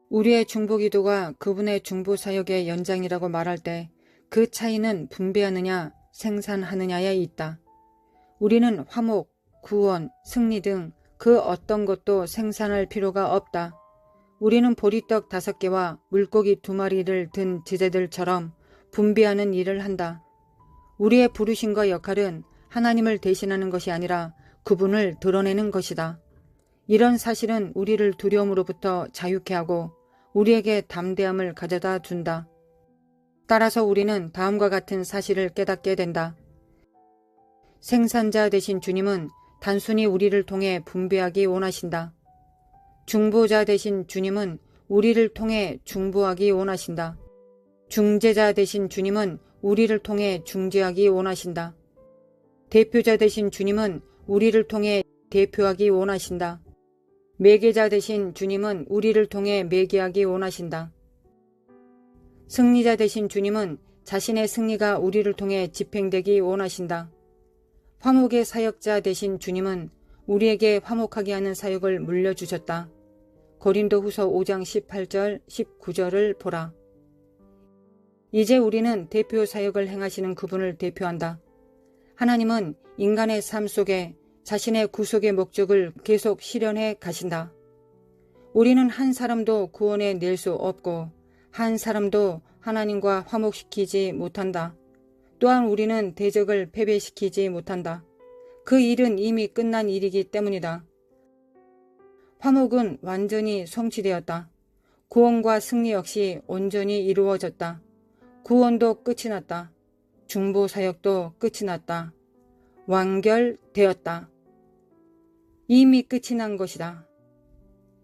우리의 중보기도가 그분의 중보사역의 연장이라고 말할 때 그 차이는 분배하느냐 생산하느냐에 있다. 우리는 화목, 구원, 승리 등 그 어떤 것도 생산할 필요가 없다. 우리는 보리떡 5개와 물고기 2마리를 든 제자들처럼 분배하는 일을 한다. 우리의 부르심과 역할은 하나님을 대신하는 것이 아니라 그분을 드러내는 것이다. 이런 사실은 우리를 두려움으로부터 자유케 하고 우리에게 담대함을 가져다 준다. 따라서 우리는 다음과 같은 사실을 깨닫게 된다. 생산자 되신 주님은 단순히 우리를 통해 분배하기 원하신다. 중보자 되신 주님은 우리를 통해 중보하기 원하신다. 중재자 되신 주님은 우리를 통해 중재하기 원하신다. 대표자 되신 주님은 우리를 통해 대표하기 원하신다. 매개자 되신 주님은 우리를 통해 매개하기 원하신다. 승리자 되신 주님은 자신의 승리가 우리를 통해 집행되기 원하신다. 화목의 사역자 되신 주님은 우리에게 화목하게 하는 사역을 물려주셨다. 고린도후서 5장 18절 19절을 보라. 이제 우리는 대표 사역을 행하시는 그분을 대표한다. 하나님은 인간의 삶 속에 자신의 구속의 목적을 계속 실현해 가신다. 우리는 한 사람도 구원해 낼 수 없고 한 사람도 하나님과 화목시키지 못한다. 또한 우리는 대적을 패배시키지 못한다. 그 일은 이미 끝난 일이기 때문이다. 화목은 완전히 성취되었다. 구원과 승리 역시 온전히 이루어졌다. 구원도 끝이 났다. 중보사역도 끝이 났다. 완결되었다. 이미 끝이 난 것이다.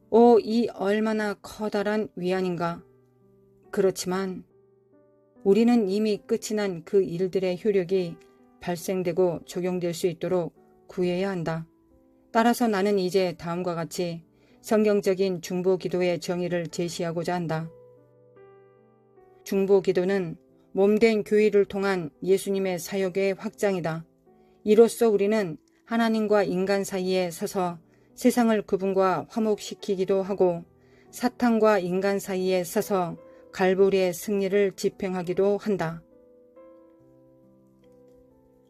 오, 이 얼마나 커다란 위안인가. 그렇지만 우리는 이미 끝이 난 그 일들의 효력이 발생되고 적용될 수 있도록 구해야 한다. 따라서 나는 이제 다음과 같이 성경적인 중보기도의 정의를 제시하고자 한다. 중보기도는 몸된 교회를 통한 예수님의 사역의 확장이다. 이로써 우리는 하나님과 인간 사이에 서서 세상을 그분과 화목시키기도 하고 사탄과 인간 사이에 서서 갈보리의 승리를 집행하기도 한다.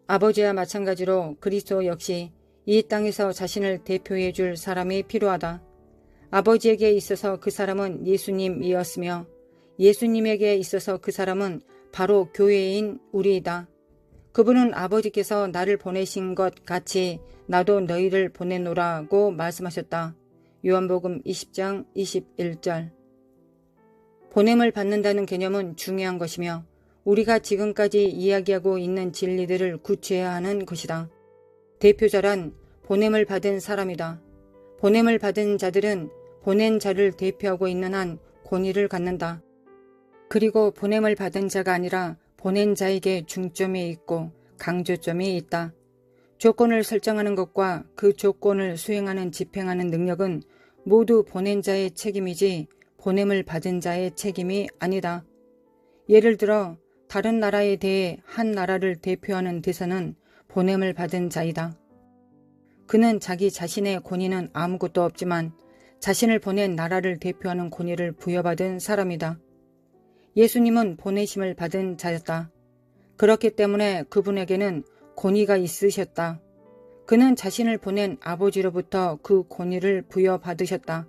아버지와 마찬가지로 그리스도 역시 이 땅에서 자신을 대표해 줄 사람이 필요하다. 아버지에게 있어서 그 사람은 예수님이었으며 예수님에게 있어서 그 사람은 바로 교회인 우리이다. 그분은 아버지께서 나를 보내신 것 같이 나도 너희를 보내노라고 말씀하셨다. 요한복음 20장 21절. 보냄을 받는다는 개념은 중요한 것이며 우리가 지금까지 이야기하고 있는 진리들을 구체화해야 하는 것이다. 대표자란 보냄을 받은 사람이다. 보냄을 받은 자들은 보낸 자를 대표하고 있는 한 권위를 갖는다. 그리고 보냄을 받은 자가 아니라 보낸 자에게 중점이 있고 강조점이 있다. 조건을 설정하는 것과 그 조건을 수행하는 집행하는 능력은 모두 보낸 자의 책임이지 보냄을 받은 자의 책임이 아니다. 예를 들어 다른 나라에 대해 한 나라를 대표하는 대사는 보냄을 받은 자이다. 그는 자기 자신의 권위는 아무것도 없지만 자신을 보낸 나라를 대표하는 권위를 부여받은 사람이다. 예수님은 보내심을 받은 자였다. 그렇기 때문에 그분에게는 권위가 있으셨다. 그는 자신을 보낸 아버지로부터 그 권위를 부여받으셨다.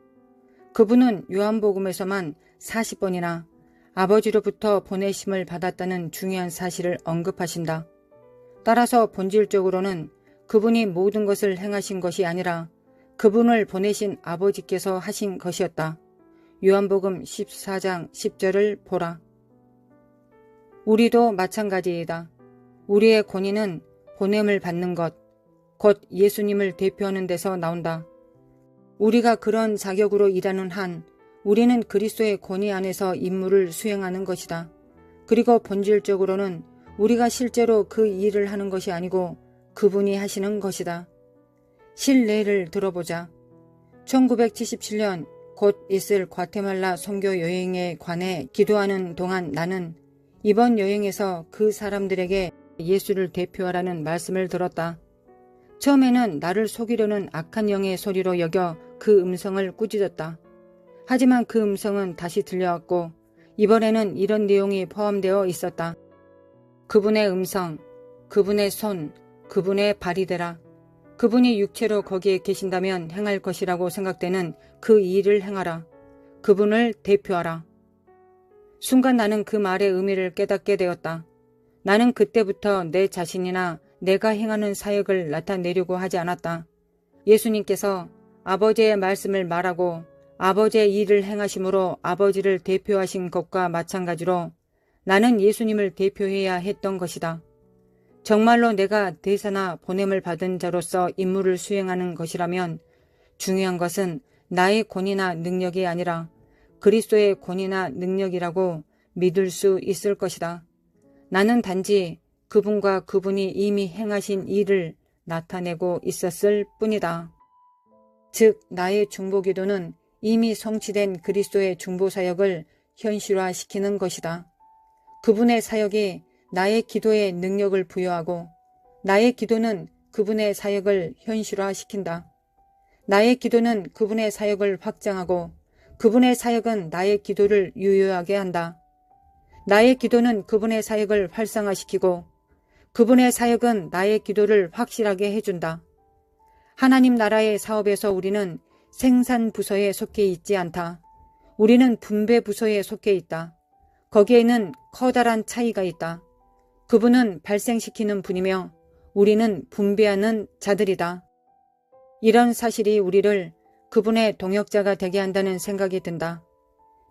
그분은 요한복음에서만 40번이나 아버지로부터 보내심을 받았다는 중요한 사실을 언급하신다. 따라서 본질적으로는 그분이 모든 것을 행하신 것이 아니라 그분을 보내신 아버지께서 하신 것이었다. 요한복음 14장 10절을 보라. 우리도 마찬가지이다. 우리의 권위는 보냄을 받는 것, 곧 예수님을 대표하는 데서 나온다. 우리가 그런 자격으로 일하는 한 우리는 그리스도의 권위 안에서 임무를 수행하는 것이다. 그리고 본질적으로는 우리가 실제로 그 일을 하는 것이 아니고 그분이 하시는 것이다. 실례를 들어보자. 1977년 곧 있을 과테말라 선교 여행에 관해 기도하는 동안 나는 이번 여행에서 그 사람들에게 예수를 대표하라는 말씀을 들었다. 처음에는 나를 속이려는 악한 영의 소리로 여겨 그 음성을 꾸짖었다. 하지만 그 음성은 다시 들려왔고 이번에는 이런 내용이 포함되어 있었다. 그분의 음성, 그분의 손, 그분의 발이 되라. 그분이 육체로 거기에 계신다면 행할 것이라고 생각되는 그 일을 행하라. 그분을 대표하라. 순간 나는 그 말의 의미를 깨닫게 되었다. 나는 그때부터 내 자신이나 내가 행하는 사역을 나타내려고 하지 않았다. 예수님께서 아버지의 말씀을 말하고 아버지의 일을 행하심으로 아버지를 대표하신 것과 마찬가지로 나는 예수님을 대표해야 했던 것이다. 정말로 내가 대사나 보냄을 받은 자로서 임무를 수행하는 것이라면 중요한 것은 나의 권위나 능력이 아니라 그리스도의 권위나 능력이라고 믿을 수 있을 것이다. 나는 단지 그분과 그분이 이미 행하신 일을 나타내고 있었을 뿐이다. 즉 나의 중보기도는 이미 성취된 그리스도의 중보사역을 현실화시키는 것이다. 그분의 사역이 나의 기도에 능력을 부여하고 나의 기도는 그분의 사역을 현실화시킨다. 나의 기도는 그분의 사역을 확장하고 그분의 사역은 나의 기도를 유효하게 한다. 나의 기도는 그분의 사역을 활성화시키고 그분의 사역은 나의 기도를 확실하게 해준다. 하나님 나라의 사업에서 우리는 생산 부서에 속해 있지 않다. 우리는 분배 부서에 속해 있다. 거기에는 커다란 차이가 있다. 그분은 발생시키는 분이며 우리는 분배하는 자들이다. 이런 사실이 우리를 그분의 동역자가 되게 한다는 생각이 든다.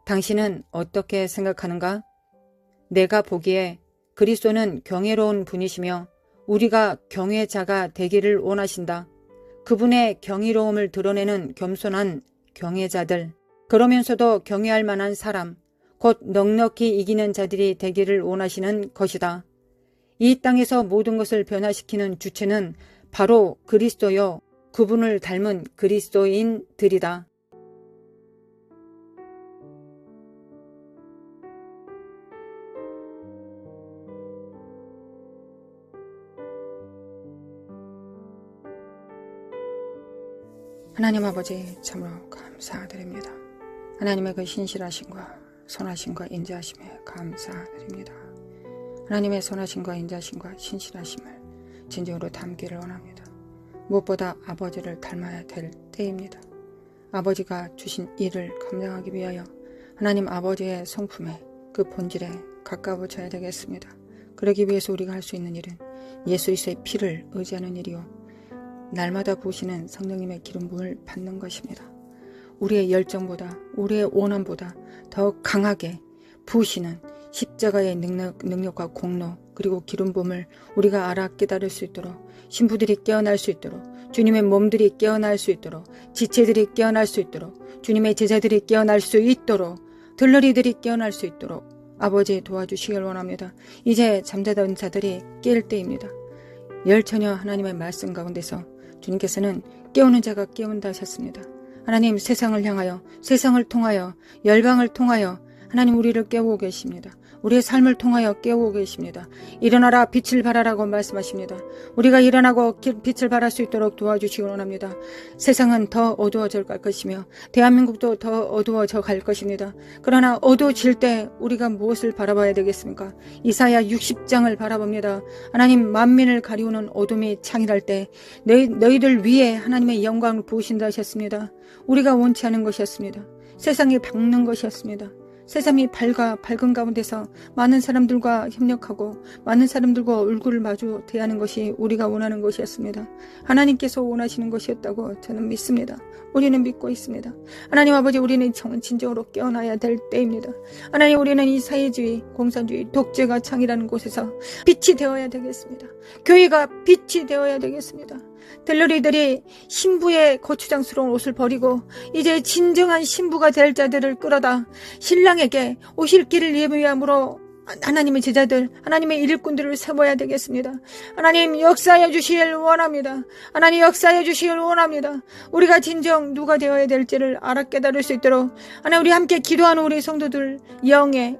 당신은 어떻게 생각하는가? 내가 보기에 그리스도는 경외로운 분이시며 우리가 경외자가 되기를 원하신다. 그분의 경이로움을 드러내는 겸손한 경외자들, 그러면서도 경외할 만한 사람, 곧 넉넉히 이기는 자들이 되기를 원하시는 것이다. 이 땅에서 모든 것을 변화시키는 주체는 바로 그리스도요, 그분을 닮은 그리스도인들이다. 하나님 아버지 참으로 감사드립니다. 하나님의 그 신실하심과 선하심과 인자하심에 감사드립니다. 하나님의 선하심과 인자하심과 신실하심을 진정으로 담기를 원합니다. 무엇보다 아버지를 닮아야 될 때입니다. 아버지가 주신 일을 감당하기 위하여 하나님 아버지의 성품에 그 본질에 가까워져야 되겠습니다. 그러기 위해서 우리가 할 수 있는 일은 예수 그리스도의 피를 의지하는 일이요 날마다 부으시는 성령님의 기름 부음을 받는 것입니다. 우리의 열정보다 우리의 원함보다 더 강하게 부으시는 십자가의 능력과 공로 그리고 기름 부음을 우리가 알아 깨달을 수 있도록 신부들이 깨어날 수 있도록 주님의 몸들이 깨어날 수 있도록 지체들이 깨어날 수 있도록 주님의 제자들이 깨어날 수 있도록 들러리들이 깨어날 수 있도록 아버지 도와주시길 원합니다. 이제 잠자던 자들이 깰 때입니다. 열처녀 하나님의 말씀 가운데서 주님께서는 깨우는 자가 깨운다 하셨습니다. 하나님 세상을 향하여 세상을 통하여 열방을 통하여 하나님 우리를 깨우고 계십니다. 우리의 삶을 통하여 깨우고 계십니다. 일어나라 빛을 발하라고 말씀하십니다. 우리가 일어나고 빛을 발할 수 있도록 도와주시기 원합니다. 세상은 더 어두워져 갈 것이며 대한민국도 더 어두워져 갈 것입니다. 그러나 어두워질 때 우리가 무엇을 바라봐야 되겠습니까? 이사야 60장을 바라봅니다. 하나님 만민을 가리우는 어둠이 창일할 때 너희들 위에 하나님의 영광을 부으신다 하셨습니다. 우리가 원치 않은 것이었습니다. 세상이 밝는 것이었습니다. 세상이 밝은 가운데서 많은 사람들과 협력하고 많은 사람들과 얼굴을 마주 대하는 것이 우리가 원하는 것이었습니다. 하나님께서 원하시는 것이었다고 저는 믿습니다. 우리는 믿고 있습니다. 하나님 아버지 우리는 진정으로 깨어나야 될 때입니다. 하나님 우리는 이 사회주의, 공산주의, 독재가 창이라는 곳에서 빛이 되어야 되겠습니다. 교회가 빛이 되어야 되겠습니다. 들러리들이 신부의 거추장스러운 옷을 버리고 이제 진정한 신부가 될 자들을 끌어다 신랑에게 오실 길을 예비함으로 하나님의 제자들, 하나님의 일꾼들을 세워야 되겠습니다. 하나님 역사해 주시길 원합니다. 하나님 역사해 주시길 원합니다. 우리가 진정 누가 되어야 될지를 알아 깨달을 수 있도록 하나님 우리 함께 기도하는 우리 성도들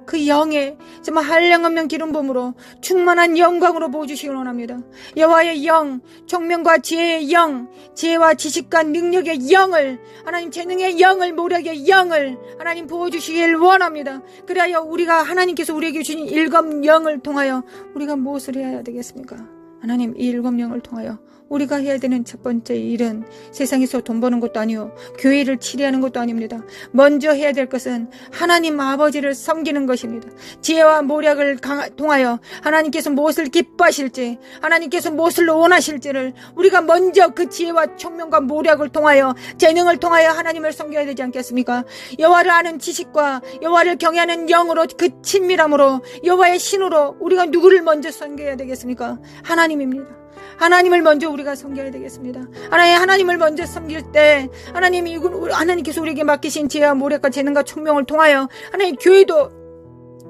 그 영의 정말 한량없는 기름 부음으로 충만한 영광으로 부어주시길 원합니다. 여호와의 영, 총명과 지혜의 영, 지혜와 지식과 능력의 영을 하나님 재능의 영을 모략의 영을 하나님 부어주시길 원합니다. 그래야 우리가 하나님께서 우리에게 주신 일곱 영을 통하여 우리가 무엇을 해야 되겠습니까? 하나님 이 일곱 영을 통하여 우리가 해야 되는 첫 번째 일은 세상에서 돈 버는 것도 아니요 교회를 치리하는 것도 아닙니다. 먼저 해야 될 것은 하나님 아버지를 섬기는 것입니다. 지혜와 모략을 통하여 하나님께서 무엇을 기뻐하실지 하나님께서 무엇을 원하실지를 우리가 먼저 그 지혜와 총명과 모략을 통하여 재능을 통하여 하나님을 섬겨야 되지 않겠습니까? 여호와를 아는 지식과 여호와를 경외하는 영으로 그 친밀함으로 여호와의 신으로 우리가 누구를 먼저 섬겨야 되겠습니까? 하나님입니다. 하나님을 먼저 우리가 섬겨야 되겠습니다. 하나님을 먼저 섬길 때 하나님께서 우리에게 맡기신 지혜와 모략과 재능과 총명을 통하여 하나님 교회도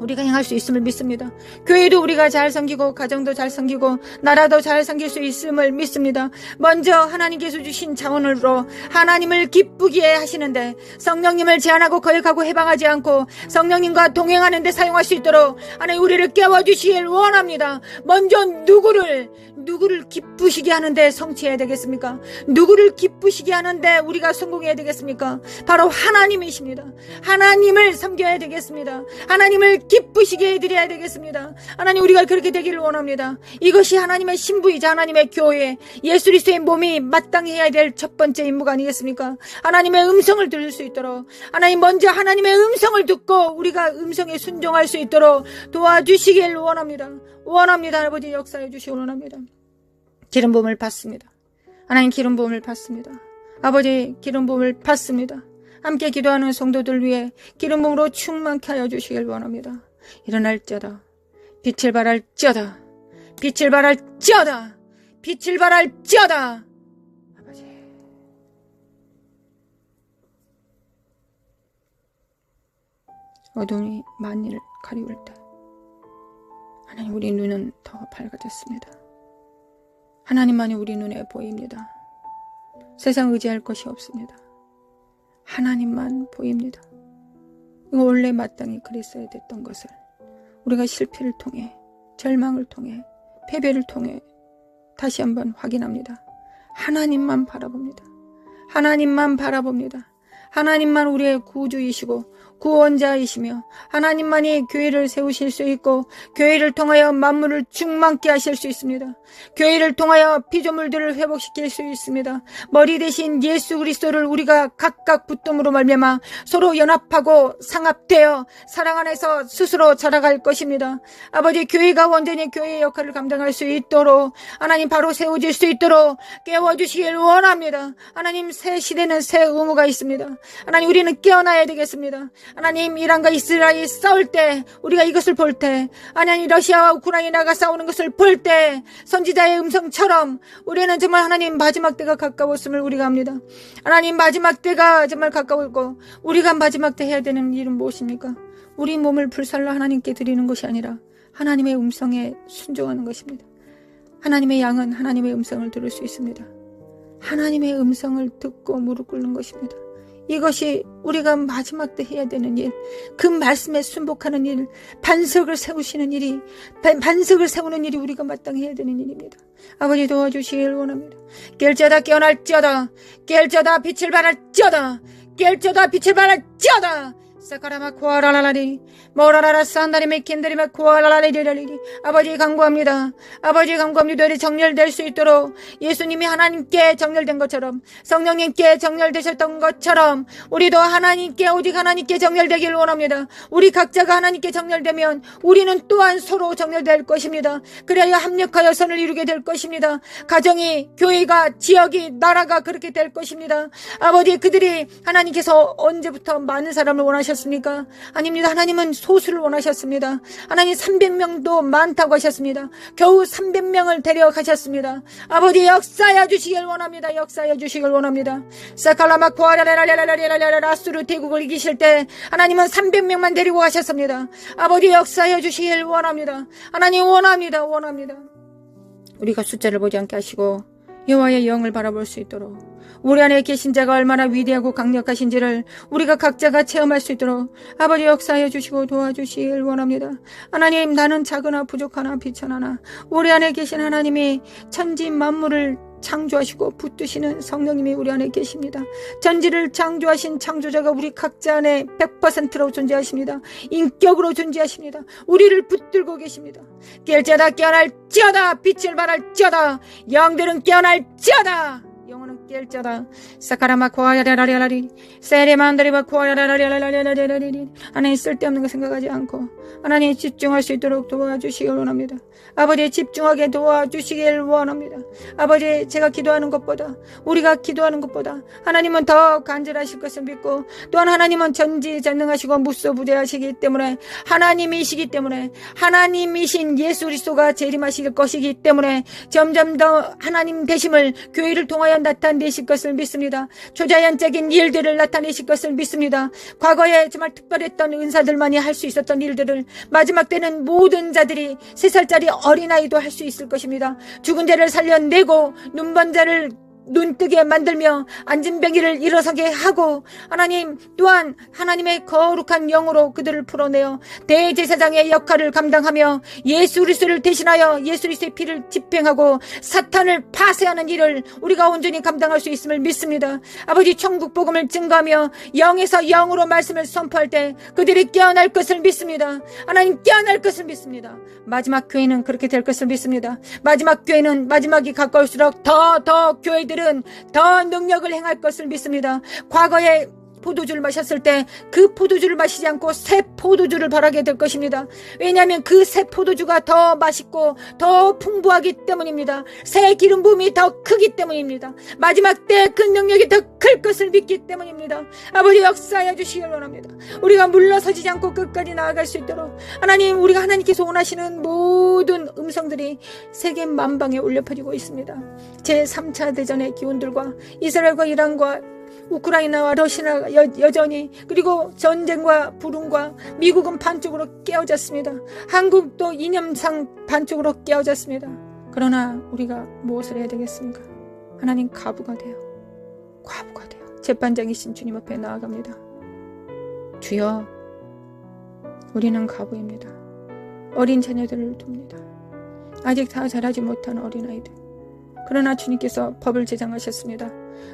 우리가 행할 수 있음을 믿습니다. 교회도 우리가 잘 섬기고 가정도 잘 섬기고 나라도 잘 섬길 수 있음을 믿습니다. 먼저 하나님께서 주신 자원으로 하나님을 기쁘게 하시는데 성령님을 제한하고 거역하고 해방하지 않고 성령님과 동행하는 데 사용할 수 있도록 하나님 우리를 깨워주시길 원합니다. 먼저 누구를 기쁘시게 하는데 성취해야 되겠습니까? 누구를 기쁘시게 하는데 우리가 성공해야 되겠습니까? 바로 하나님이십니다. 하나님을 섬겨야 되겠습니다. 하나님을 기쁘시게 해드려야 되겠습니다. 하나님 우리가 그렇게 되기를 원합니다. 이것이 하나님의 신부이자 하나님의 교회 예수 그리스도의 몸이 마땅히 해야 될 첫 번째 임무가 아니겠습니까? 하나님의 음성을 들을 수 있도록 하나님 먼저 하나님의 음성을 듣고 우리가 음성에 순종할 수 있도록 도와주시길 원합니다. 아버지 역사해 주시기 원합니다. 기름 부음을 받습니다. 하나님 기름 부음을 받습니다. 아버지 기름 부음을 받습니다. 함께 기도하는 성도들 위해 기름 부음으로 충만케 하여 주시길 원합니다. 일어날지어다 빛을 발할지어다 빛을 발할지어다 빛을 발할지어다. 아버지 어둠이 만일을 가리울 때 하나님 우리 눈은 더 밝아졌습니다. 하나님만이 우리 눈에 보입니다. 세상 의지할 것이 없습니다. 하나님만 보입니다. 이거 원래 마땅히 그랬어야 됐던 것을 우리가 실패를 통해 절망을 통해 패배를 통해 다시 한번 확인합니다. 하나님만 바라봅니다. 하나님만 바라봅니다. 하나님만 우리의 구주이시고 구원자이시며 하나님만이 교회를 세우실 수 있고 교회를 통하여 만물을 충만케 하실 수 있습니다. 교회를 통하여 피조물들을 회복시킬 수 있습니다. 머리 대신 예수 그리스도를 우리가 각각 붙듦으로 말미암아 서로 연합하고 상합되어 사랑 안에서 스스로 자라갈 것입니다. 아버지 교회가 온전히 교회의 역할을 감당할 수 있도록 하나님 바로 세워질 수 있도록 깨워주시길 원합니다. 하나님 새 시대는 새 의무가 있습니다. 하나님 우리는 깨어나야 되겠습니다. 하나님 이란과 이스라엘이 싸울 때 우리가 이것을 볼 때 하나님 러시아와 우크라이나가 싸우는 것을 볼 때 선지자의 음성처럼 우리는 정말 하나님 마지막 때가 가까웠음을 우리가 합니다. 하나님 마지막 때가 정말 가까웠고 우리가 마지막 때 해야 되는 일은 무엇입니까? 우리 몸을 불살라 하나님께 드리는 것이 아니라 하나님의 음성에 순종하는 것입니다. 하나님의 양은 하나님의 음성을 들을 수 있습니다. 하나님의 음성을 듣고 무릎 꿇는 것입니다. 이것이 우리가 마지막 때 해야 되는 일, 그 말씀에 순복하는 일, 반석을 세우시는 일이, 반석을 세우는 일이 우리가 마땅히 해야 되는 일입니다. 아버지 도와주시길 원합니다. 깰지어다 깨어날지어다 깰지어다 빛을 발할지어다 깰지어다 빛을 발할지어다 사카라마 코아라라리 모라라라 산다리 메킨드리마 코아라라리리라리. 아버지 간구합니다. 아버지 간구합니다. 우리 정렬될 수 있도록 예수님이 하나님께 정렬된 것처럼 성령님께 정렬되셨던 것처럼 우리도 하나님께 오직 하나님께 정렬되길 원합니다. 우리 각자가 하나님께 정렬되면 우리는 또한 서로 정렬될 것입니다. 그래야 합력하여 선을 이루게 될 것입니다. 가정이 교회가 지역이 나라가 그렇게 될 것입니다. 아버지 그들이 하나님께서 언제부터 많은 사람을 원하셨습니까? 원하셨습니까? 아닙니다. 하나님은 소수를 원하셨습니다. 하나님 300명도 많다고 하셨습니다. 겨우 300명을 데려가셨습니다. 아버지 역사해 주시길 원합니다. 역사해 주시길 원합니다. 사칼라마코아라라라라라라라라라스루 대국을 이기실 때 하나님은 300명만 데리고 가셨습니다. 아버지 역사해 주시길 원합니다. 하나님 원합니다. 우리가 숫자를 보지 않게 하시고 여호와의 영을 바라볼 수 있도록 우리 안에 계신 자가 얼마나 위대하고 강력하신지를 우리가 각자가 체험할 수 있도록 아버지 역사해 주시고 도와주시길 원합니다. 하나님, 나는 작으나 부족하나 비천하나 우리 안에 계신 하나님이 천지 만물을 창조하시고 붙드시는 성령님이 우리 안에 계십니다. 전지를 창조하신 창조자가 우리 각자 안에 100%로 존재하십니다. 인격으로 존재하십니다. 우리를 붙들고 계십니다. 깰지어다 깨어날지어다 빛을 발할지어다 영들은 깨어날지어다 영혼은 깰지어다 사카라마 코아야라라라라리 세레만다리바 코아야라라라라라라라리 하나님 쓸데없는 거 생각하지 않고 하나님 집중할 수 있도록 도와주시길 원합니다. 아버지 집중하게 도와주시길 원합니다. 아버지 제가 기도하는 것보다 우리가 기도하는 것보다 하나님은 더 간절하실 것을 믿고 또한 하나님은 전지전능하시고 무소부재하시기 때문에 하나님이시기 때문에 하나님이신 예수 그리스도가 재림하실 것이기 때문에 점점 더 하나님 되심을 교회를 통하여 나타내실 것을 믿습니다. 초자연적인 일들을 나타내실 것을 믿습니다. 과거에 정말 특별했던 은사들만이 할 수 있었던 일들을 마지막 때는 모든 자들이 3살짜리 어린아이도 할 수 있을 것입니다. 죽은 자를 살려내고 눈먼 자를 눈뜨게 만들며 앉은뱅이를 일어서게 하고 하나님 또한 하나님의 거룩한 영으로 그들을 풀어내어 대제사장의 역할을 감당하며 예수 그리스도를 대신하여 예수 그리스도의 피를 집행하고 사탄을 파쇄하는 일을 우리가 온전히 감당할 수 있음을 믿습니다. 아버지 천국 복음을 증거하며 영에서 영으로 말씀을 선포할 때 그들이 깨어날 것을 믿습니다. 하나님 깨어날 것을 믿습니다. 마지막 교회는 그렇게 될 것을 믿습니다. 마지막 교회는 마지막이 가까울수록 더 교회들은 더 능력을 행할 것을 믿습니다. 과거에 포도주를 마셨을 때 그 포도주를 마시지 않고 새 포도주를 바라게 될 것입니다. 왜냐하면 그 새 포도주가 더 맛있고 더 풍부하기 때문입니다. 새 기름 부음이 더 크기 때문입니다. 마지막 때 그 능력이 더 클 것을 믿기 때문입니다. 아버지 역사해 주시길 원합니다. 우리가 물러서지 않고 끝까지 나아갈 수 있도록 하나님, 우리가 하나님께서 원하시는 모든 음성들이 세계 만방에 울려 퍼지고 있습니다. 제3차 대전의 기운들과 이스라엘과 이란과 우크라이나와 러시아가 여전히, 그리고 전쟁과 불운과 미국은 반쪽으로 깨어졌습니다. 한국도 이념상 반쪽으로 깨어졌습니다. 그러나 우리가 무엇을 해야 되겠습니까? 하나님, 과부가 돼요. 재판장이신 주님 앞에 나아갑니다. 주여, 우리는 과부입니다. 어린 자녀들을 둡니다. 아직 다 자라지 못한 어린아이들. 그러나 주님께서 법을 제정하셨습니다.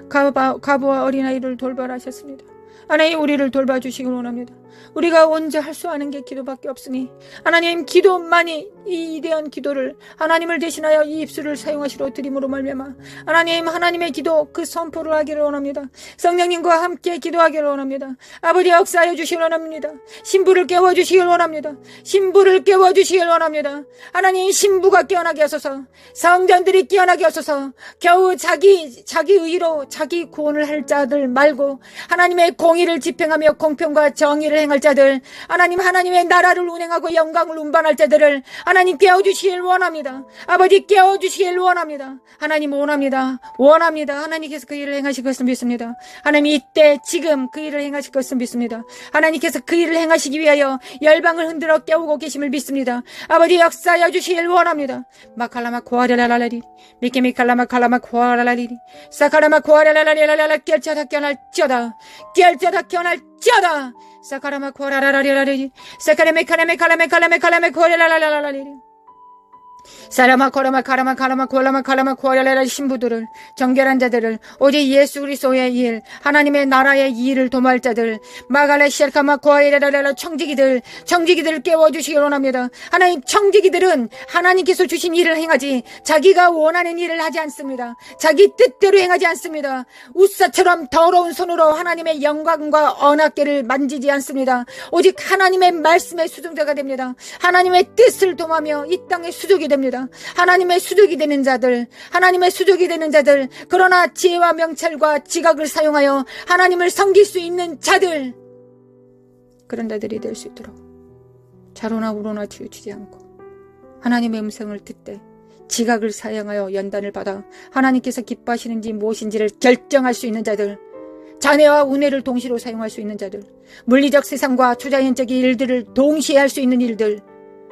과부와 어린아이를 돌봐하셨습니다. 하나님, 우리를 돌봐주시길 원합니다. 우리가 언제 할 수 아는 게 기도밖에 없으니 하나님, 기도만이 이 위대한 기도를 하나님을 대신하여 이 입술을 사용하시러 드림으로 말미암아 하나님, 하나님의 기도 그 선포를 하기를 원합니다. 성령님과 함께 기도하기를 원합니다. 아버지 역사해 주시길 원합니다. 신부를 깨워주시길 원합니다. 하나님, 신부가 깨어나게 하소서. 성전들이 깨어나게 하소서. 겨우 자기 의로 자기 구원을 할 자들 말고 하나님의 공의를 집행하며 공평과 정의를 행할 자들, 하나님의 나라를 운행하고 영광을 운반할 자들을 하나님 깨워주시길 원합니다. 아버지 깨워주시길 원합니다. 하나님 원합니다. 하나님께서 그 일을 행하실 것을 믿습니다. 하나님, 이때 지금 그 일을 행하실 것을 믿습니다. 하나님께서 그 일을 행하시기 위하여 열방을 흔들어 깨우고 계심을 믿습니다. 아버지 역사하여 주시길 원합니다. 마칼라마 코아라라라리 미케미칼라마 칼라마 코아라라리 사카라마 코아라라라리라라 깨어날지어다 사카라마 코아라라라리라리 사카라메칼라메칼라메칼라메칼라메 코아라라라라리 사라마 코라마 카라마 코라마 코아라라라 신부들을, 정결한 자들을, 오직 예수 그리스도의 일, 하나님의 나라의 일을 도모할 자들, 마갈레 시알카마 코아라라라 청지기들을 깨워주시기 원합니다. 하나님, 청지기들은 하나님께서 주신 일을 행하지 자기가 원하는 일을 하지 않습니다. 자기 뜻대로 행하지 않습니다. 우사처럼 더러운 손으로 하나님의 영광과 언약궤를 만지지 않습니다. 오직 하나님의 말씀의 수종자가 됩니다. 하나님의 뜻을 도모하며 이 땅의 수족이 됩니다. 하나님의 수족이 되는 자들, 그러나 지혜와 명찰과 지각을 사용하여 하나님을 섬길 수 있는 자들, 그런 자들이 될 수 있도록 좌로나 우로나 치우치지 않고 하나님의 음성을 듣되 지각을 사용하여 연단을 받아 하나님께서 기뻐하시는지 무엇인지를 결정할 수 있는 자들, 자네와 운해를 동시로 사용할 수 있는 자들, 물리적 세상과 초자연적인 일들을 동시에 할 수 있는 일들,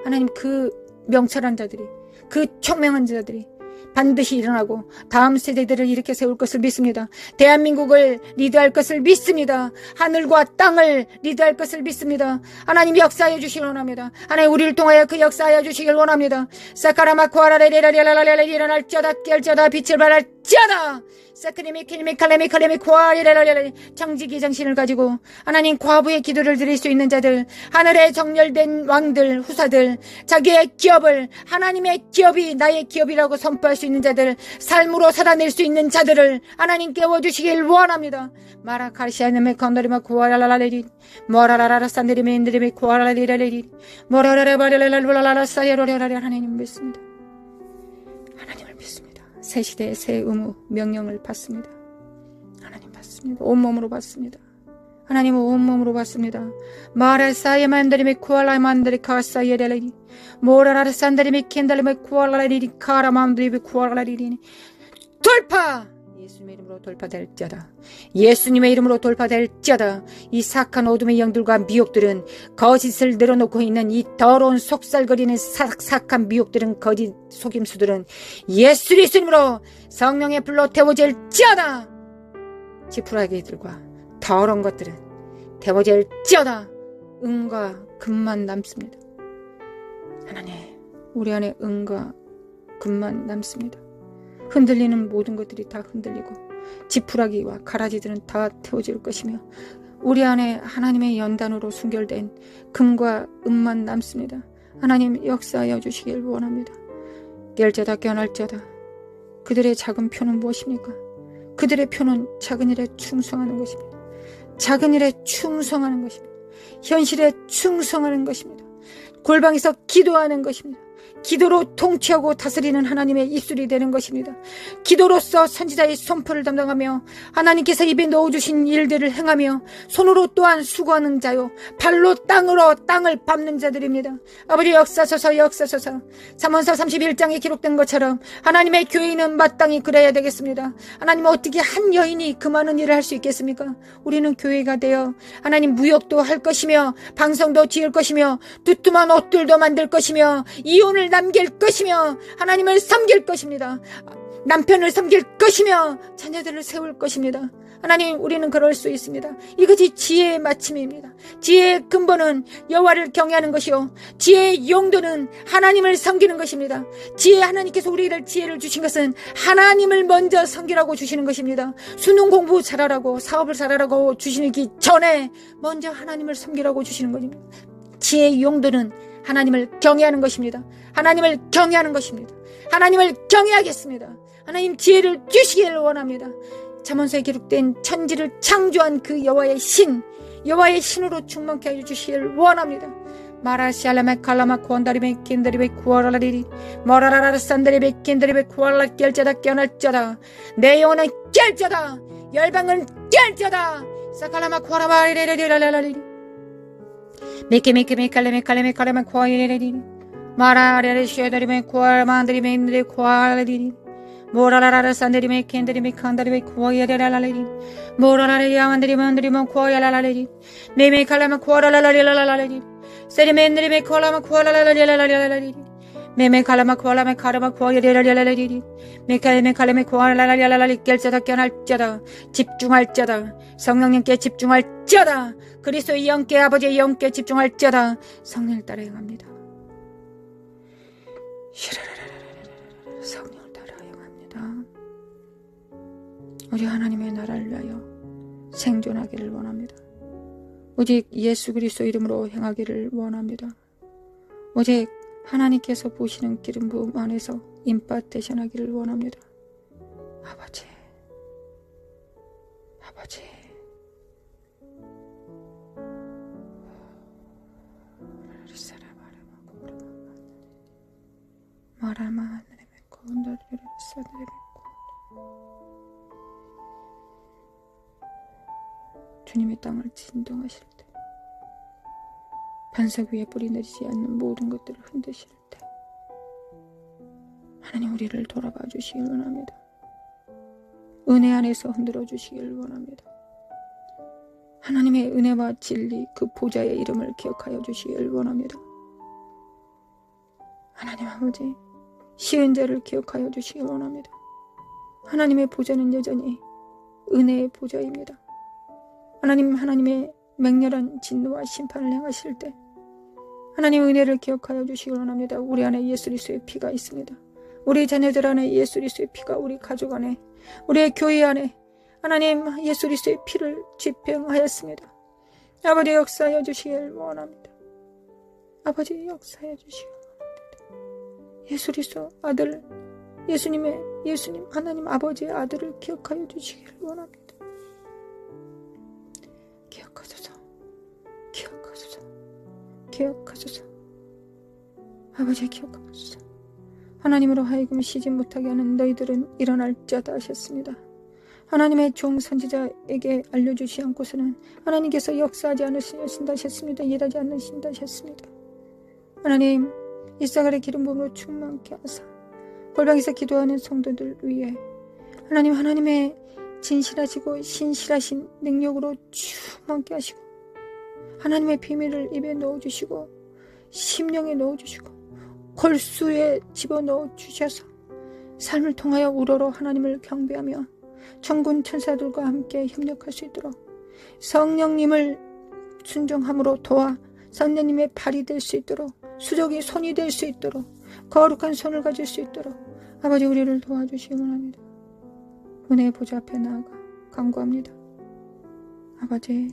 하나님 그 명철한 자들이, 그 총명한 자들이 반드시 일어나고 다음 세대들을 일으켜 세울 것을 믿습니다. 대한민국을 리드할 것을 믿습니다. 하늘과 땅을 리드할 것을 믿습니다. 하나님 역사해 주시길 원합니다. 하나님 우리를 통하여 그 역사하여 주시길 원합니다. 사카라마쿠아라레레라레라레레 일어날지어다 깰지어다 빛을 발할지어다 사크리미 키니미 칼레미 칼레미 쿠아리레라레레 정직이 정신을 가지고 하나님 과부의 기도를 드릴 수 있는 자들, 하늘에 정렬된 왕들 후사들, 자기의 기업을 하나님의 기업이 나의 기업이라고 선포할 수 있는 자들, 삶으로 살아낼 수 있는 자들을 하나님 깨워주시길 원합니다. 마라카시아님의 건드리마 구아라라레리 모라라라라 산드리메 인드리메 구아라라리라레리 모라라라바레라라라라 사이로라라라 하나님 믿습니다. 하나님을 믿습니다. 새 시대의 새 의무 명령을 받습니다. 하나님 받습니다. 온몸으로 받습니다. 하나님 온몸으로 받습니다. 마라사이 만드리메 쿠알라 만드리 카사이레레리 모라라라 산드리메 켄달리메 쿠알라리리 카라 만드리메 쿠알라리리 돌파! 예수님의 이름으로 돌파될지어다. 예수님의 이름으로 돌파될지어다. 이 사악한 어둠의 영들과 미혹들은 거짓을 늘어놓고 있는 이 더러운 속살거리는 사악한 미혹들은 거짓 속임수들은 예수 그리스도로 성령의 불로 태워질지어다. 지푸라기들과 더러운 것들은 태워질지어다. 은과 금만 남습니다. 하나님 우리 안에 은과 금만 남습니다. 흔들리는 모든 것들이 다 흔들리고 지푸라기와 가라지들은 다 태워질 것이며 우리 안에 하나님의 연단으로 순결된 금과 은만 남습니다. 하나님 역사하여 주시길 원합니다. 깰자다 깨어날자다. 그들의 작은 표는 무엇입니까? 그들의 표는 작은 일에 충성하는 것입니다. 작은 일에 충성하는 것입니다. 현실에 충성하는 것입니다. 골방에서 기도하는 것입니다. 기도로 통치하고 다스리는 하나님의 입술이 되는 것입니다. 기도로서 선지자의 선포를 담당하며 하나님께서 입에 넣어주신 일들을 행하며 손으로 또한 수고하는 자요 발로 땅으로 땅을 밟는 자들입니다. 아버지 역사소서 역사소서. 잠언서 31장에 기록된 것처럼 하나님의 교회는 마땅히 그래야 되겠습니다. 하나님 어떻게 한 여인이 그 많은 일을 할 수 있겠습니까? 우리는 교회가 되어 하나님 무역도 할 것이며 방송도 지을 것이며 두툼한 옷들도 만들 것이며 이혼을 남길 것이며 하나님을 섬길 것입니다. 남편을 섬길 것이며 자녀들을 세울 것입니다. 하나님 우리는 그럴 수 있습니다. 이것이 지혜의 마침입니다. 지혜의 근본은 여호와를 경외하는 것이요 지혜의 용도는 하나님을 섬기는 것입니다. 지혜 하나님께서 우리를 지혜를 주신 것은 하나님을 먼저 섬기라고 주시는 것입니다. 수능 공부 잘하라고 사업을 잘하라고 주시기 전에 먼저 하나님을 섬기라고 주시는 것입니다. 지혜의 용도는 하나님을 경외하는 것입니다. 하나님을 경외하는 것입니다. 하나님을 경외하겠습니다. 하나님 지혜를 주시기를 원합니다. 잠언서에 기록된 천지를 창조한 그 여호와의 신으로 충만케 해주시기를 원합니다. 마라시알라메 칼라마 쿠안다리메 킨다리메 쿠아라리리 모라라라 산다리메 킨다리메 쿠알라 깰자다 깨어날자다. 내 영혼은 깰자다. 열방은 깰자다. 사칼라마 쿠아라바리레레레라라리리 메케메칼레메 쿠아이레레리 마라레레 쉐다리메 쿠아만다리메 인드레 쿠아라리리 모라라라 산다리메 켄다리메 칸다리메 쿠아이레라라리리 모라라레 야만다리메 안다리메 쿠아이라라리리 메메칼라마 쿠아라라라리라라리리 세리메 콜라마 쿠아라라라리라라리리 메메칼라마 쿠알라메 카라마 쿠아이레라라리리 메칼메 쿠아라라리라라리 깰자다 깨어날자다. 집중할자다. 성령님께 집중할자다. 그리스도의 영께 아버지의 영께 집중할자다. 성령을 따라 행합니다. 성령을 따라 행합니다. 우리 하나님의 나라를 위하여 생존하기를 원합니다. 오직 예수 그리스도 이름으로 행하기를 원합니다. 오직 하나님께서 보시는 기름 부음 안에서 임파테이션하기를 원합니다. 아버지 주님의 땅을 진동하실 때 반석 위에 뿌리 내리지 않는 모든 것들을 흔드실 때 하나님 우리를 돌아봐 주시길 원합니다. 은혜 안에서 흔들어 주시길 원합니다. 하나님의 은혜와 진리 그 보좌의 이름을 기억하여 주시길 원합니다. 하나님 아버지 쉬운 자를 기억하여 주시길 원합니다. 하나님의 보좌는 여전히 은혜의 보좌입니다. 하나님의 맹렬한 진노와 심판을 행하실 때 하나님 은혜를 기억하여 주시길 원합니다. 우리 안에 예수 그리스도의 피가 있습니다. 우리 자녀들 안에 예수 그리스도의 피가, 우리 가족 안에, 우리의 교회 안에 하나님 예수 그리스도의 피를 집행하였습니다. 아버지 역사하여 주시길 원합니다. 아버지 역사하여 주시길 원합니다. 예수 그리스도 아들 예수님 하나님 아버지의 아들을 기억하여 주시길 원합니다. 기억하소서. 아버지 기억하소서. 하나님으로 하여금 쉬지 못하게 하는 너희들은 일어날지어다 하셨습니다. 하나님의 종 선지자에게 알려주시 않고서는 하나님께서 역사하지 않으신다 하셨습니다. 일하지 않으신다 하셨습니다. 하나님 이사갈의 기름 부음으로 충만케 하사 골방에서 기도하는 성도들 위해 하나님의 진실하시고 신실하신 능력으로 충만케 하시고 하나님의 비밀을 입에 넣어주시고 심령에 넣어주시고 골수에 집어넣어 주셔서 삶을 통하여 우러러 하나님을 경배하며 천군 천사들과 함께 협력할 수 있도록 성령님을 순종함으로 도와 성령님의 발이 될 수 있도록 수족의 손이 될 수 있도록 거룩한 손을 가질 수 있도록 아버지 우리를 도와주시기 원합니다. 은혜의 보좌 앞에 나아가 간구합니다. 아버지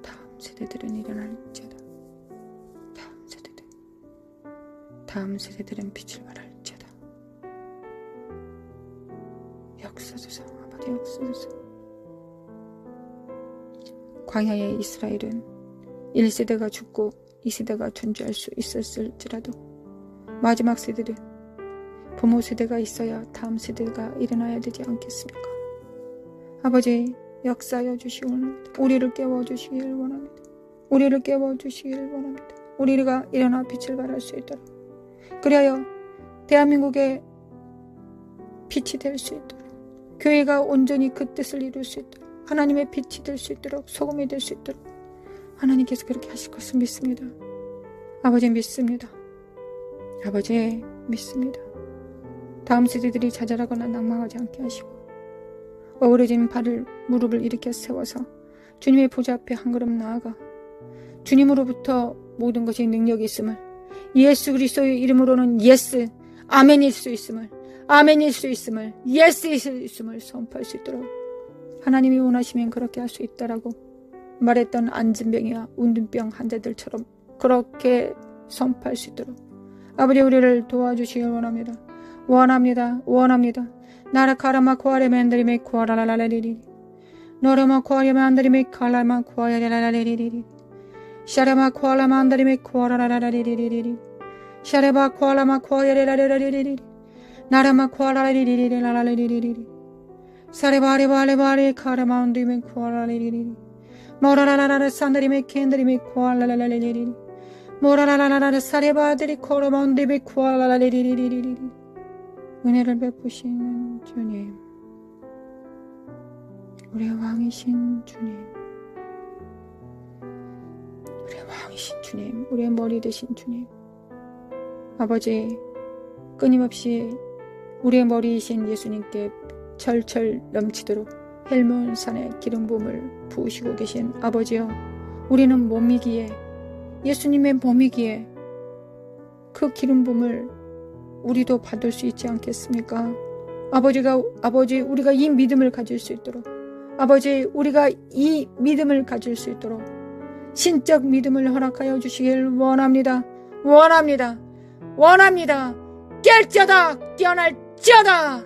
다음 세대들은 일어날지어다. 다음 세대들은 빛을 발할지어다. 역사소서 아버지 역사소서. 광야의 이스라엘은 1세대가 죽고 2세대가 존재할 수 있었을지라도 마지막 세대는 부모 세대가 있어야 다음 세대가 일어나야 되지 않겠습니까? 아버지 역사하여 주시기 원합니다. 우리를 깨워주시길 원합니다. 우리가 일어나 빛을 발할 수 있도록 그리하여 대한민국의 빛이 될 수 있도록 교회가 온전히 그 뜻을 이룰 수 있도록 하나님의 빛이 될 수 있도록 소금이 될 수 있도록 하나님께서 그렇게 하실 것을 믿습니다. 아버지 믿습니다. 다음 세대들이 좌절하거나 낭망하지 않게 하시고 어우러진 무릎을 일으켜 세워서 주님의 보좌 앞에 한 걸음 나아가 주님으로부터 모든 것이 능력이 있음을 예수 그리스도의 이름으로는 예스 아멘일 수 있음을 예스일 수 있음을 선포할 수 있도록 하나님이 원하시면 그렇게 할 수 있다라고 말했던 안진병이와 운둔병 환자들처럼 그렇게 선포할 수 있도록 아버지 우리를 도와주시길 원합니다. 나라카라마 코아레멘드리메 코아라라라리리 노라마 코아레만드리메 칼라마 코아라라라리리 샤라마 코아라만드리메 코아라라라리리 샤레바 코아라마 코아라라라리리 나라마 코아라라리리리라라리리리 사레바레바레바레 카라마운드리메 코아라라리리 모라라라라 산드리메 켄드리메 코아라라라리리 모라라라라 사레바들이 코라마운드리메 코아라라리리리리 은혜를 베푸시는 주님, 우리의 왕이신 주님, 우리의 머리 되신 주님, 아버지 끊임없이 우리의 머리이신 예수님께 철철 넘치도록 헬몬산의 기름부음을 부으시고 계신 아버지여, 우리는 몸이기에 예수님의 몸이기에 그 기름부음을 우리도 받을 수 있지 않겠습니까? 아버지 우리가 이 믿음을 가질 수 있도록 우리가 이 믿음을 가질 수 있도록 신적 믿음을 허락하여 주시길 원합니다. 깰지어다 깨어날지어다.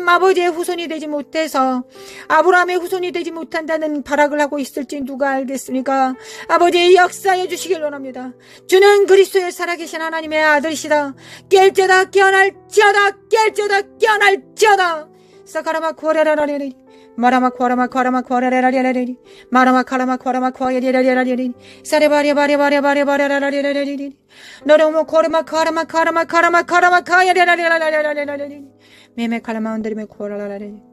하나님 아버지의 후손이 되지 못해서 아브라함의 후손이 되지 못한다는 발악을 하고 있을지 누가 알겠습니까? 아버지 역사해 주시길 원합니다. 주는 그리스도의 살아계신 하나님의 아들이시다. 깰지어다 깨어날지어다 깰지어다 깨어날지어다. 사카라마 코레라라레리 마라마 코라마 코라마 코레라라레리 마라마 카라마 코라마 코레라라레리 사레바레바레바레바레바레라라레리 너로모 코라마 카라마 카라마 카라마 카라마 카야레라레라레라레리 메메 칼라마 온데리메 코라라레리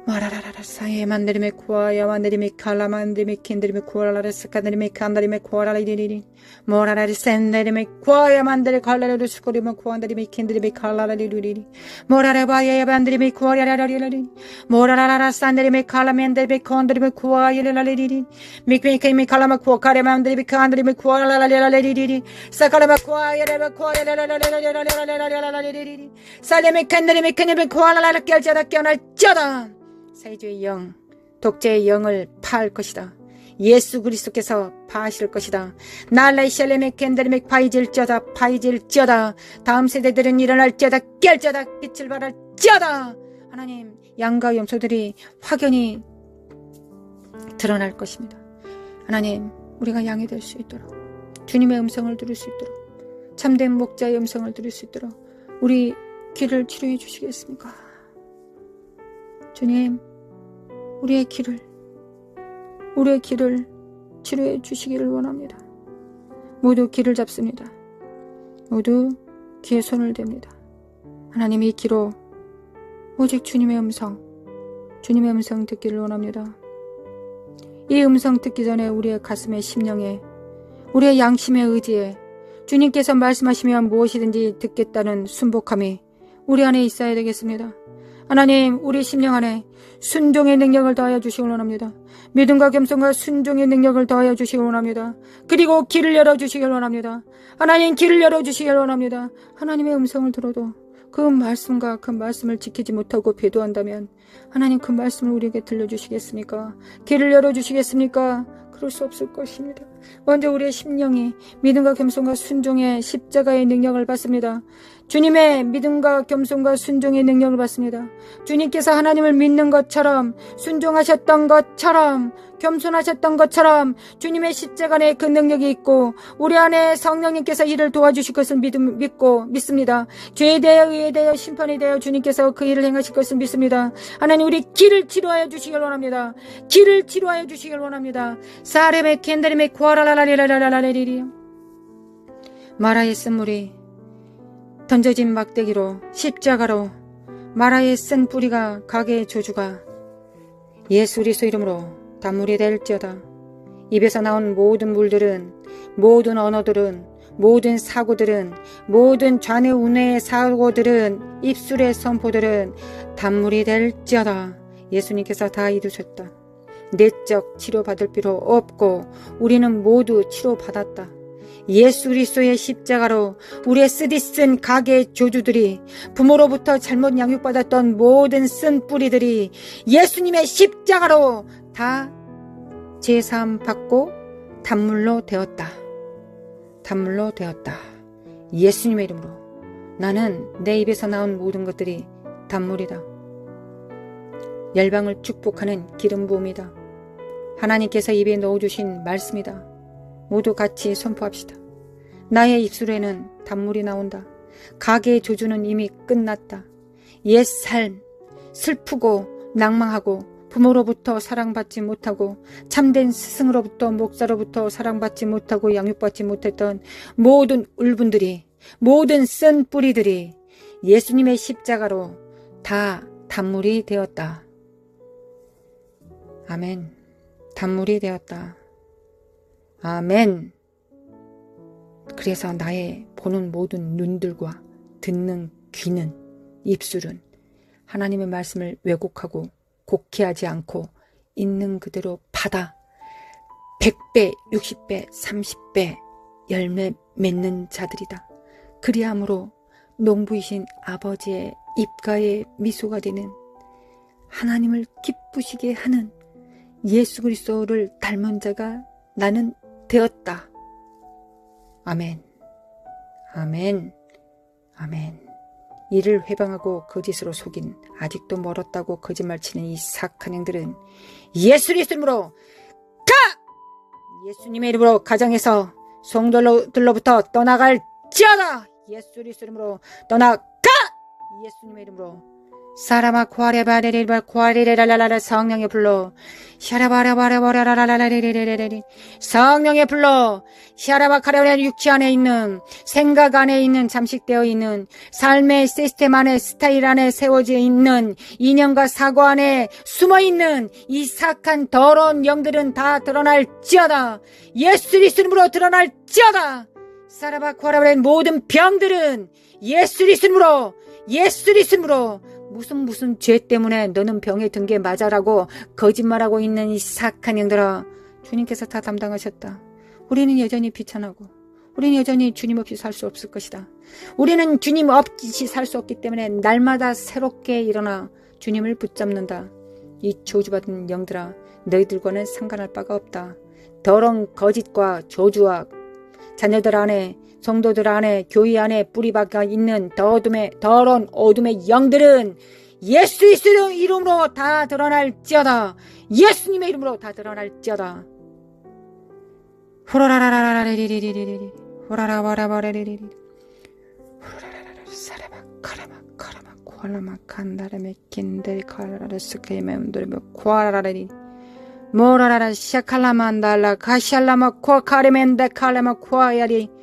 마라라라라 사예 만데리메 코아야 만데리메 칼라마 만데리메 킨데리메 코라라레 스카데리메 칸다리메 코라라리리리 모라라리 센데리메 코아야 만데리 칼라레르 스코리메 코안데리메 킨데리메 칼라라리리리 모라라바야 만데리메 코아야라라리리 모라라라라 산데리메 칼라멘데리메 콘데리메 코아야라라리리 미크미케메 칼라마 코카레 만데리메 칸데리메 코라라라리리리 사카라마 코아야라라 코아야라라라라라라라라라라리리 살레메 칸데리메 칸데리메 코아라라라 깰자다 깨어날자다. 세주의 영, 독재의 영을 파할 것이다. 예수 그리스도께서 파하실 것이다. 날라이 샬레메 캔데르메 파이질쩌다 파이질쩌다. 다음 세대들은 일어날쩌다 깰쩌다 빛을 발할쩌다. 하나님 양과 염소들이 확연히 드러날 것입니다. 하나님 우리가 양이 될 수 있도록 주님의 음성을 들을 수 있도록 참된 목자의 음성을 들을 수 있도록 우리 귀를 치료해 주시겠습니까? 주님 우리의 귀를 치료해 주시기를 원합니다. 모두 귀를 잡습니다. 모두 귀에 손을 댑니다. 하나님 이 귀로 오직 주님의 음성 듣기를 원합니다. 이 음성 듣기 전에 우리의 가슴에 심령에 우리의 양심의 의지에 주님께서 말씀하시면 무엇이든지 듣겠다는 순복함이 우리 안에 있어야 되겠습니다. 하나님 우리 심령 안에 순종의 능력을 더하여 주시기 원합니다. 믿음과 겸손과 순종의 능력을 더하여 주시기 원합니다. 그리고 길을 열어주시기 원합니다. 하나님 길을 열어주시기 원합니다. 하나님의 음성을 들어도 그 말씀과 그 말씀을 지키지 못하고 배도한다면 하나님 그 말씀을 우리에게 들려주시겠습니까? 길을 열어주시겠습니까? 그럴 수 없을 것입니다. 먼저 우리의 심령이 믿음과 겸손과 순종의 십자가의 능력을 받습니다. 주님의 믿음과 겸손과 순종의 능력을 받습니다. 주님께서 하나님을 믿는 것처럼, 순종하셨던 것처럼, 겸손하셨던 것처럼 주님의 십자가 안에 그 능력이 있고 우리 안에 성령님께서 이를 도와주실 것을 믿습니다. 죄에 대하여 의에 대하여 심판에 대하여 주님께서 그 일을 행하실 것을 믿습니다. 하나님, 우리 길을 치료하여 주시길 원합니다. 길을 치료하여 주시길 원합니다. 사레메 켄데레메 쿠아라라라리라라라리리. 마라의 쓴물이 던져진 막대기로, 십자가로 마라의 쓴 뿌리가 가게의 조주가 예수 그리스도 이름으로 단물이 될지어다. 입에서 나온 모든 물들은, 모든 언어들은, 모든 사고들은, 모든 좌뇌우뇌의 사고들은, 입술의 선포들은 단물이 될지어다. 예수님께서 다 이루셨다. 내적 치료받을 필요 없고 우리는 모두 치료받았다. 예수 그리스도의 십자가로 우리의 쓰디쓴 가게의 조주들이, 부모로부터 잘못 양육받았던 모든 쓴 뿌리들이 예수님의 십자가로 다 제사함 받고 단물로 되었다. 단물로 되었다. 예수님의 이름으로 나는 내 입에서 나온 모든 것들이 단물이다. 열방을 축복하는 기름 부음이다. 하나님께서 입에 넣어주신 말씀이다. 모두 같이 선포합시다. 나의 입술에는 단물이 나온다. 가게의 조주는 이미 끝났다. 옛 삶, 슬프고 낭망하고 부모로부터 사랑받지 못하고 참된 스승으로부터 목사로부터 사랑받지 못하고 양육받지 못했던 모든 울분들이, 모든 쓴 뿌리들이 예수님의 십자가로 다 단물이 되었다. 아멘. 단물이 되었다. 아멘. 그래서 나의 보는 모든 눈들과 듣는 귀는, 입술은 하나님의 말씀을 왜곡하고 곡해하지 않고 있는 그대로 받아 100배, 60배, 30배 열매 맺는 자들이다. 그리함으로 농부이신 아버지의 입가에 미소가 되는, 하나님을 기쁘시게 하는 예수 그리스도를 닮은 자가 나는 되었다. 아멘. 아멘. 아멘. 이를 회방하고 거짓으로 속인, 아직도 멀었다고 거짓말치는 이 사악한 행들은 예수 그리스도로 가! 예수님의 이름으로 가정에서 성도들로부터 떠나갈지어다. 예수 그리스도로 떠나가! 예수님의 이름으로 사라마 코아레바레레바 코아레레랄랄라. 성령의 불로 샤라바라바라바라라라라레레레레레. 성령의 불로 샤라바카레레. 육체 안에 있는, 생각 안에 있는, 잠식되어 있는 삶의 시스템 안에, 스타일 안에 세워져 있는, 이념과 사고 안에 숨어 있는 이 사악한 더러운 영들은 다 드러날지어다. 예수 그리스도로 드러날지어다. 사라바 코아레바레. 모든 병들은 예수 그리스도로, 예수 그리스도로, 무슨 죄 때문에 너는 병에 든 게 맞아라고 거짓말하고 있는 이 사악한 영들아, 주님께서 다 담당하셨다. 우리는 여전히 비천하고 우리는 여전히 주님 없이 살 수 없을 것이다. 우리는 주님 없이 살 수 없기 때문에 날마다 새롭게 일어나 주님을 붙잡는다. 이 저주받은 영들아, 너희들과는 상관할 바가 없다. 더러운 거짓과 저주와 자녀들 안에, 성도들 안에, 교회 안에 뿌리박아 있는 더러운 어둠의 영들은 예수 그리스도의 이름으로 다 드러날지어다. 예수님의 이름으로 다 드러날지어다. 호라라라라라리리리리리 호라라바라바라리리리 호라라라라 사라바 카라마 카라마 코알라마 칸다라메 킨데리 카라라라 스케이메운드레메 코알라라리 모라라라 샤칼라만달라 가샬라마 코아카레멘데 칼라마 코아야리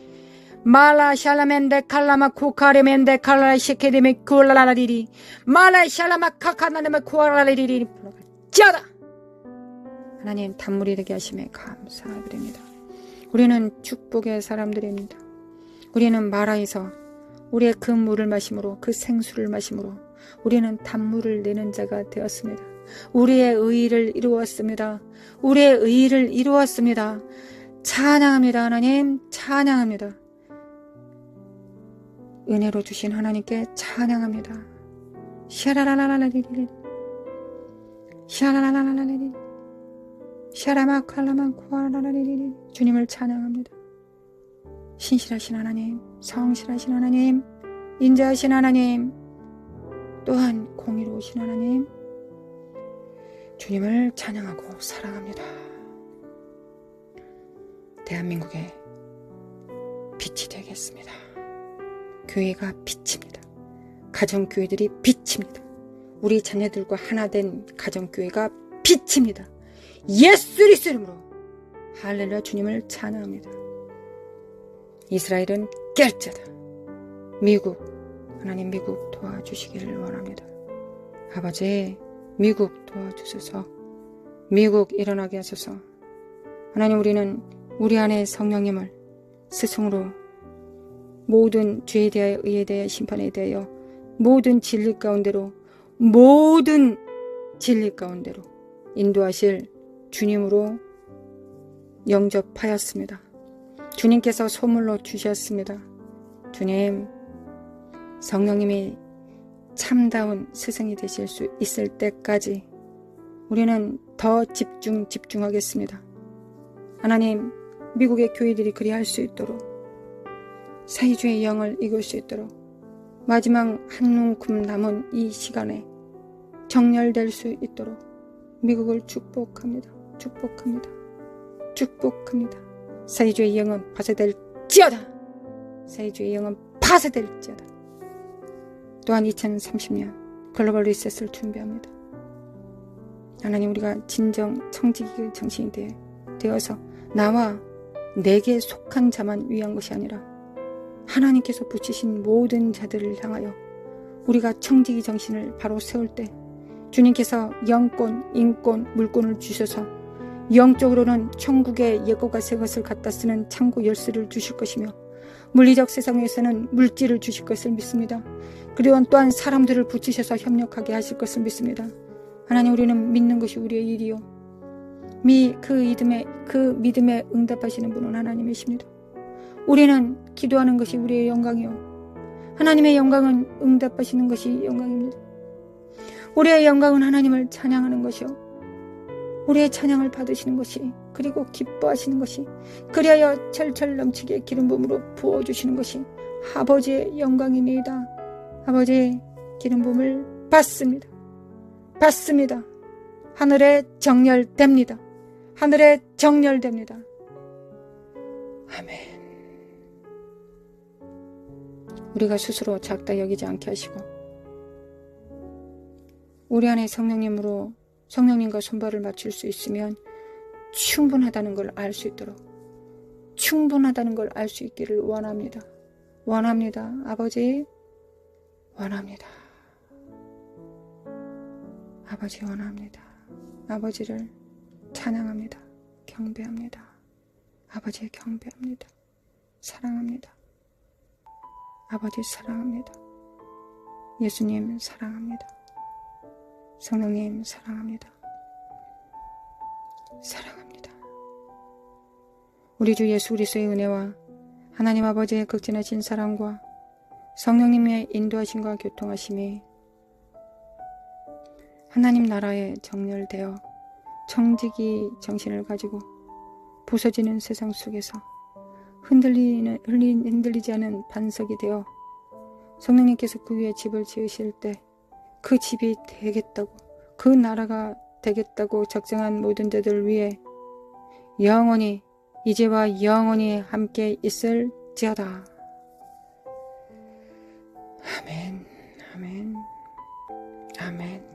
말라 샬라멘데 칼라마 코카레멘데 칼라 시케데메 쿨라라리리 말라 샬라마 카카나데메 코알라리리리 짜다. 하나님, 단물이 되게 하심에 감사드립니다. 우리는 축복의 사람들입니다. 우리는 마라에서 우리의 그 물을 마심으로, 그 생수를 마심으로 우리는 단물을 내는 자가 되었습니다. 우리의 의의를 이루었습니다. 우리의 의의를 이루었습니다. 찬양합니다. 하나님, 찬양합니다. 은혜로 주신 하나님께 찬양합니다. 샤라라라라리리 샤라라라라리리 샤라마칼라만쿠아라라리리 주님을 찬양합니다. 신실하신 하나님, 성실하신 하나님, 인자하신 하나님, 또한 공의로우신 하나님, 주님을 찬양하고 사랑합니다. 대한민국의 빛이 되겠습니다. 교회가 빛입니다. 가정교회들이 빛입니다. 우리 자녀들과 하나 된 가정교회가 빛입니다. 예수 그리스도 이름으로 할렐루야 주님을 찬양합니다. 이스라엘은 깰 자다. 미국, 하나님 미국 도와주시기를 원합니다. 아버지, 미국 도와주소서. 미국 일어나게 하소서. 하나님, 우리는 우리 안에 성령님을 스승으로 모든 죄에 대하여, 의에 대하여, 심판에 대하여 모든 진리 가운데로, 모든 진리 가운데로 인도하실 주님으로 영접하였습니다. 주님께서 선물로 주셨습니다. 주님, 성령님이 참다운 스승이 되실 수 있을 때까지 우리는 더 집중하겠습니다. 하나님, 미국의 교회들이 그리할 수 있도록, 사회주의 영을 이길 수 있도록, 마지막 한 움큼 남은 이 시간에 정렬될 수 있도록 미국을 축복합니다. 축복합니다. 축복합니다. 사회주의 영은 파쇄될지어다. 사회주의 영은 파쇄될지어다. 또한 2030년 글로벌 리셋을 준비합니다. 하나님, 우리가 진정 청지기 정신이 되어서 나와 내게 속한 자만 위한 것이 아니라 하나님께서 붙이신 모든 자들을 향하여 우리가 청지기 정신을 바로 세울 때 주님께서 영권, 인권, 물권을 주셔서 영적으로는 천국의 예고가 새 것을 갖다 쓰는 창고 열쇠를 주실 것이며 물리적 세상에서는 물질을 주실 것을 믿습니다. 그리고 또한 사람들을 붙이셔서 협력하게 하실 것을 믿습니다. 하나님, 우리는 믿는 것이 우리의 일이요, 그 믿음에 응답하시는 분은 하나님이십니다. 우리는 기도하는 것이 우리의 영광이요, 하나님의 영광은 응답하시는 것이 영광입니다. 우리의 영광은 하나님을 찬양하는 것이요, 우리의 찬양을 받으시는 것이, 그리고 기뻐하시는 것이, 그리하여 철철 넘치게 기름 부음으로 부어주시는 것이 아버지의 영광이니이다. 아버지의 기름 부음을 받습니다. 받습니다. 하늘에 정렬됩니다. 하늘에 정렬됩니다. 아멘. 우리가 스스로 작다 여기지 않게 하시고 우리 안에 성령님과 손발을 맞출 수 있으면 충분하다는 걸 알 수 있도록, 충분하다는 걸 알 수 있기를 원합니다. 원합니다. 아버지, 원합니다. 아버지, 원합니다. 아버지를 찬양합니다. 경배합니다. 아버지 경배합니다. 사랑합니다. 아버지 사랑합니다. 예수님 사랑합니다. 성령님 사랑합니다. 사랑합니다. 우리 주 예수 그리스도의 은혜와 하나님 아버지의 극진하신 사랑과 성령님의 인도하심과 교통하심이 하나님 나라에 정렬되어 청지기 정신을 가지고 부서지는 세상 속에서 흔들리지 않은 반석이 되어 성령님께서 그 위에 집을 지으실 때 그 집이 되겠다고, 그 나라가 되겠다고 적정한 모든 자들 위해 영원히, 이제와 영원히 함께 있을지어다. 아멘, 아멘, 아멘.